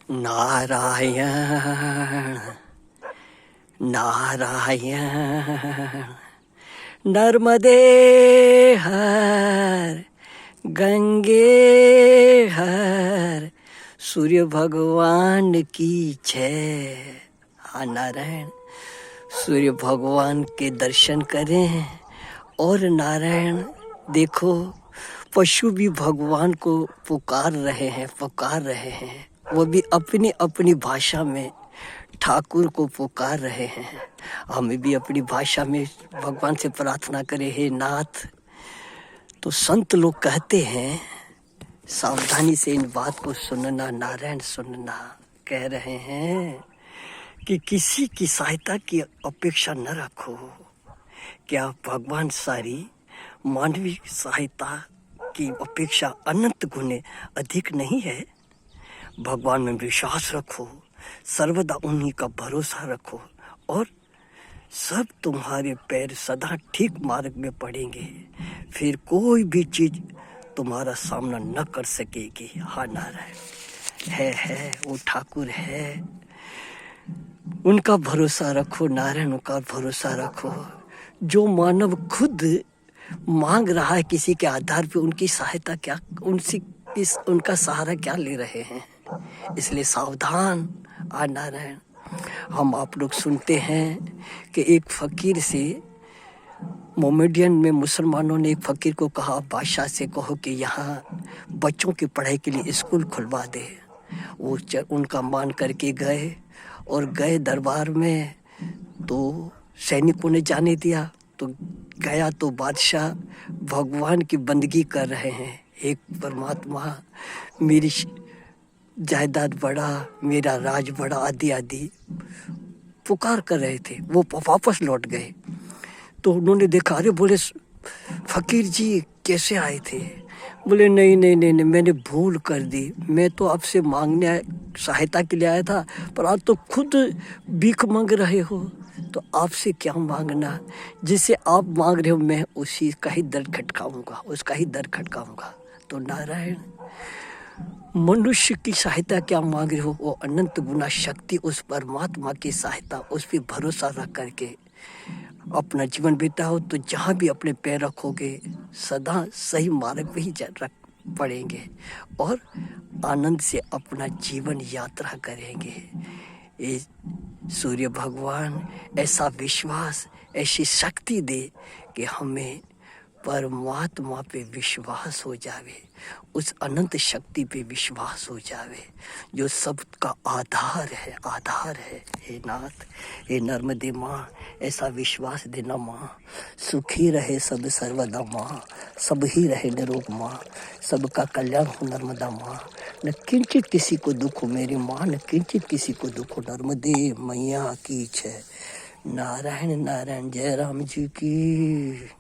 नारायण नारायण नर्मदे हर गंगे हर सूर्य भगवान की जय। हाँ नारायण, सूर्य भगवान के दर्शन करें। और नारायण देखो, पशु भी भगवान को पुकार रहे हैं, वो भी अपनी अपनी भाषा में ठाकुर को पुकार रहे हैं। हमें भी अपनी भाषा में भगवान से प्रार्थना करें, हे नाथ। तो संत लोग कहते हैं, सावधानी से इन बात को सुनना नारायण, सुनना। कह रहे हैं कि किसी की सहायता की अपेक्षा न रखो। क्या भगवान सारी मानवीय सहायता की अपेक्षा अनंत गुने अधिक नहीं है? भगवान में विश्वास रखो, सर्वदा उन्हीं का भरोसा रखो और सब तुम्हारे पैर सदा ठीक मार्ग में पड़ेंगे। फिर कोई भी चीज तुम्हारा सामना न कर सकेगी। हाँ नारायण है वो ठाकुर है, उनका भरोसा रखो नारायण, उनका भरोसा रखो। जो मानव खुद मांग रहा है किसी के आधार पे, उनकी सहायता क्या, उनका सहारा क्या ले रहे हैं? इसलिए सावधान। आ नारायण, हम आप लोग सुनते हैं कि एक फकीर से, मोमेडियन में मुसलमानों ने एक फकीर को कहा, बादशाह से कहो कि यहाँ बच्चों की पढ़ाई के लिए स्कूल खुलवा दे। वो उनका मान करके गए और गए दरबार में, तो सैनिकों ने जाने दिया। तो गया तो बादशाह भगवान की बंदगी कर रहे हैं, एक परमात्मा मेरी जायदाद बढ़ा, मेरा राज बढ़ा, आदि आदि पुकार कर रहे थे। वो वापस लौट गए तो उन्होंने देखा, अरे बोले फकीर जी कैसे आए थे? बोले नहीं नहीं नहीं नहीं, मैंने भूल कर दी। मैं तो आपसे मांगने सहायता के लिए आया था, पर आज तो खुद भीख मांग रहे हो, तो आपसे क्या मांगना? जिसे आप मांग रहे हो मैं उसी का ही दर खटकाऊंगा, उसका ही दर खटकाऊंगा। तो नारायण, मनुष्य की सहायता क्या मांग रहे हो? वो अनंत गुना शक्ति, उस परमात्मा की सहायता, उस पर भरोसा रख करके अपना जीवन बिताओ। तो जहाँ भी अपने पैर रखोगे सदा सही मार्ग पे ही रख पड़ेंगे और आनंद से अपना जीवन यात्रा करेंगे। ये सूर्य भगवान ऐसा विश्वास, ऐसी शक्ति दे कि हमें परमात्मा पे विश्वास हो जावे, उस अनंत शक्ति पे विश्वास हो जावे जो सबका आधार है, आधार है। हे नाथ, हे नर्मदे माँ, ऐसा विश्वास देना माँ। सुखी रहे सब सर्वदा माँ, सब ही रहे निरोग माँ, सबका कल्याण हो नर्मदा माँ। न किंचित किसी को दुख हो मेरी माँ, न किंचित किसी को दुख हो। नर्मदे मैया की जय। नारायण नारायण, जय राम जी की।